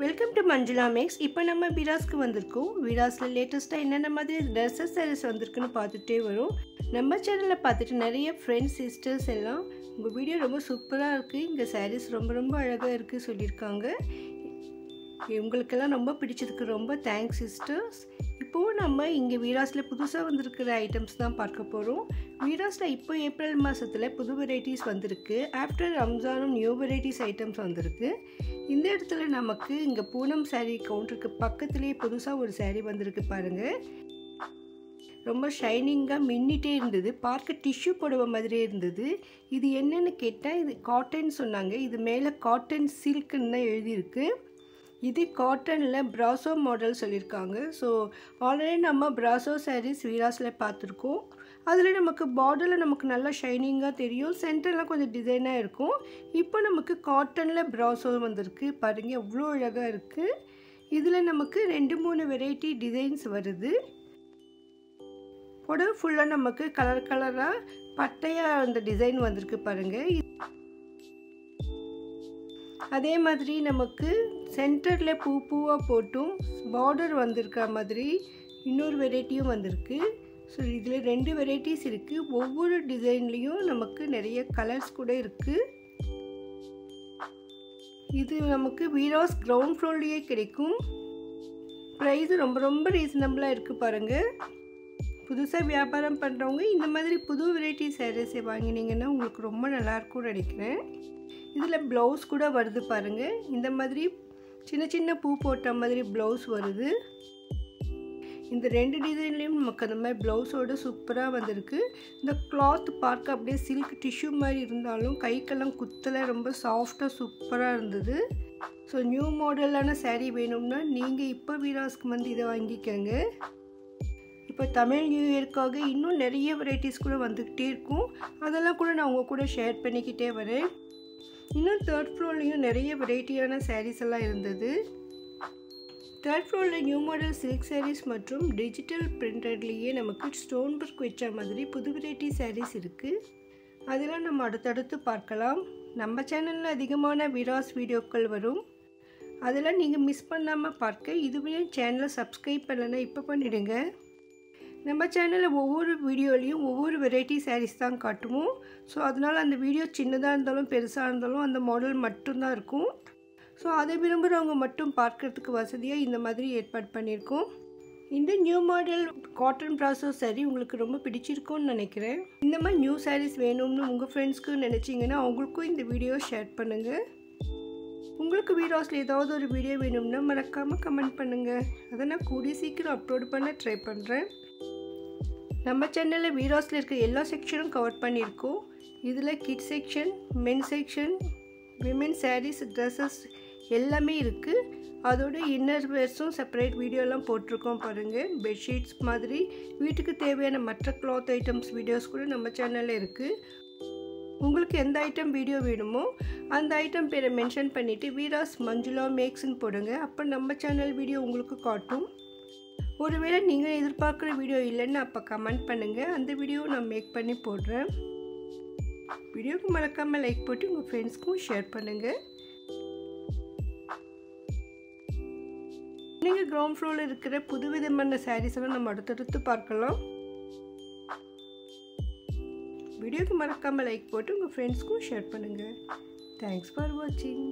Welcome to Manjula maths. இப்போ நம்ம விராஸ்க்கு வந்திருக்கோம். விராஸில் லேட்டஸ்ட்டாக என்னென்ன மாதிரி ட்ரெஸ்ஸஸ் சாரீஸ் வந்திருக்குன்னு பார்த்துட்டே வரும். நம்ம சேனலில் பார்த்துட்டு நிறைய ஃப்ரெண்ட்ஸ் சிஸ்டர்ஸ் எல்லாம் உங்கள் வீடியோ ரொம்ப சூப்பராக இருக்குது, இங்கே சாரீஸ் ரொம்ப அழகாக இருக்குது சொல்லியிருக்காங்க. உங்களுக்கெல்லாம் ரொம்ப பிடிச்சதுக்கு ரொம்ப தேங்க்ஸ் சிஸ்டர்ஸ். இப்போது நம்ம இங்கே வீராஸில் புதுசாக வந்திருக்கிற ஐட்டம்ஸ் தான் பார்க்க போகிறோம். வீராஸில் இப்போ ஏப்ரல் மாதத்தில் புது வெரைட்டிஸ் வந்திருக்கு. ஆஃப்டர் ரம்ஜானும் நியூ வெரைட்டிஸ் ஐட்டம்ஸ் வந்திருக்கு. இந்த இடத்துல நமக்கு இங்கே பூனம் சாரீ கவுண்டருக்கு பக்கத்துலேயே புதுசாக ஒரு சாரீ வந்திருக்கு பாருங்கள். ரொம்ப ஷைனிங்காக மின்னிட்டே இருந்தது, பார்க்க டிஷ்யூ புடவை மாதிரியே இருந்தது. இது என்னென்னு கேட்டால் இது காட்டன் சொன்னாங்க. இது மேலே காட்டன் சில்க்குன்னு தான் எழுதியிருக்கு. இது காட்டனில் பிராசோ மாடல் சொல்லியிருக்காங்க. ஸோ ஆல்ரெடி நம்ம பிராசோ சாரீஸ் வீராஸில் பார்த்துருக்கோம். அதில் நமக்கு பார்டரில் நமக்கு நல்லா ஷைனிங்காக தெரியும், சென்டர்லாம் கொஞ்சம் டிசைனாக இருக்கும். இப்போ நமக்கு காட்டனில் பிராசோ வந்திருக்கு பாருங்கள், எவ்வளோ அழகாக இருக்குது. இதில் நமக்கு 2-3 வெரைட்டி டிசைன்ஸ் வருது. புடவை ஃபுல்லாக நமக்கு கலராக பட்டையாக அந்த டிசைன் வந்திருக்கு பாருங்கள். அதே மாதிரி நமக்கு சென்டரில் பூவாக போட்டும் பார்டர் வந்திருக்க மாதிரி இன்னொரு வெரைட்டியும் வந்திருக்கு. ஸோ இதில் 2 வெரைட்டிஸ் இருக்குது. ஒவ்வொரு டிசைன்லேயும் நமக்கு நிறைய கலர்ஸ் கூட இருக்குது. இது நமக்கு வீராஸ் கிரவுண்ட் ஃப்ளோர்லேயே கிடைக்கும். ப்ரைஸ் ரொம்ப ரீசனபிளாக இருக்குது பாருங்கள். புதுசாக வியாபாரம் பண்ணுறவங்க இந்த மாதிரி புது வெரைட்டி சாரீஸை வாங்கினீங்கன்னா உங்களுக்கு ரொம்ப நல்லாயிருக்கும்னு நினைக்கிறேன். இதில் ப்ளவுஸ் கூட வருது பாருங்கள். இந்த மாதிரி சின்ன பூ போட்ட மாதிரி ப்ளவுஸ் வருது. இந்த 2 டிசைன்லேயும் நமக்கு அந்த மாதிரி ப்ளவுஸோடு சூப்பராக வந்திருக்கு. இந்த கிளாத் பார்க்க அப்படியே சில்க் டிஷ்யூ மாதிரி இருந்தாலும் கைக்கெல்லாம் குத்தலை, ரொம்ப சாஃப்டாக சூப்பராக இருந்தது. ஸோ நியூ மாடலான சாரீ வேணும்னா நீங்கள் இப்போ வீராஸ்க்கு வந்து இதை வாங்கிக்கோங்க. இப்போ தமிழ் நியூ இயர்க்காக இன்னும் நிறைய வெரைட்டிஸ் கூட வந்துக்கிட்டே இருக்கும். அதெல்லாம் கூட நான் உங்கள் கூட ஷேர் பண்ணிக்கிட்டே வரேன். இன்னும் 3rd ஃப்ளோர்லேயும் நிறைய வெரைட்டியான சாரீஸ் எல்லாம் இருந்தது. 3rd ஃப்ளோரில் நியூ மாடல் சில்க் சாரீஸ் மற்றும் டிஜிட்டல் பிரிண்டட்லேயே நமக்கு ஸ்டோன் ஒர்க் வச்ச மாதிரி புது வெரைட்டி சாரீஸ் இருக்குது. அதெல்லாம் நம்ம அடுத்தடுத்து பார்க்கலாம். நம்ம சேனலில் அதிகமான வீராஸ் வீடியோக்கள் வரும். அதெல்லாம் நீங்கள் மிஸ் பண்ணாமல் பார்க்க இதுவே சேனலை சப்ஸ்கிரைப் பண்ணலைன்னா இப்போ பண்ணிவிடுங்க. நம்ம சேனலில் ஒவ்வொரு வீடியோலையும் ஒவ்வொரு வெரைட்டி சாரீஸ் தான் காட்டுவோம். ஸோ அதனால் அந்த வீடியோ சின்னதாக இருந்தாலும் பெருசாக இருந்தாலும் அந்த மாடல் மட்டும்தான் இருக்கும். ஸோ அதை விரும்புகிறவங்க மட்டும் பார்க்குறதுக்கு வசதியாக இந்த மாதிரி ஏற்பாடு பண்ணியிருக்கோம். இந்த new model cotton brasso sari உங்களுக்கு ரொம்ப பிடிச்சிருக்கும்னு நினைக்கிறேன். இந்த மாதிரி நியூ சாரீஸ் வேணும்னு உங்கள் ஃப்ரெண்ட்ஸ்க்கு நினச்சிங்கன்னா அவங்களுக்கும் இந்த வீடியோ ஷேர் பண்ணுங்கள். உங்களுக்கு வீராஸில் ஏதாவது ஒரு வீடியோ வேணும்னா மறக்காமல் கமெண்ட் பண்ணுங்கள். அதை நான் கூடிய சீக்கிரம் அப்லோட் பண்ண ட்ரை பண்ணுறேன். நம்ம சேனலில் வீராஸில் இருக்க எல்லா செக்ஷனும் கவர் பண்ணியிருக்கோம். இதில் கிட்ஸ் செக்ஷன், மென் செக்ஷன், விமென் சாரீஸ், ட்ரெஸ்ஸஸ் எல்லாமே இருக்குது. அதோட இன்னர் வேர்ஸும் செப்பரேட் வீடியோலாம் போட்டிருக்கோம் பாருங்கள். பெட்ஷீட்ஸ் மாதிரி வீட்டுக்கு தேவையான மற்ற கிளாத் ஐட்டம்ஸ் வீடியோஸ் கூட நம்ம சேனலில் இருக்குது. உங்களுக்கு எந்த ஐட்டம் வீடியோ வேணுமோ அந்த ஐட்டம் பேரை மென்ஷன் பண்ணிவிட்டு வீராஸ் மஞ்சுளா மேக்ஸ்ன்னு போடுங்க. அப்போ நம்ம சேனல் வீடியோ உங்களுக்கு காட்டும். ஒருவேளை நீங்கள் எதிர்பார்க்குற வீடியோ இல்லைன்னு அப்போ கமெண்ட் பண்ணுங்கள், அந்த வீடியோ நான் மேக் பண்ணி போடுறேன். வீடியோவுக்கு மறக்காமல் லைக் போட்டு உங்கள் ஃப்ரெண்ட்ஸ்க்கும் ஷேர் பண்ணுங்கள். நீங்கள் கிரவுண்ட் ஃப்ளோரில் இருக்கிற புது விதமான சாரீஸ் எல்லாம் நம்ம அடுத்தடுத்து பார்க்கலாம். வீடியோவுக்கு மறக்காமல் லைக் போட்டு உங்கள் ஃப்ரெண்ட்ஸ்க்கும் ஷேர் பண்ணுங்கள். தேங்க்ஸ் ஃபார் வாட்சிங்.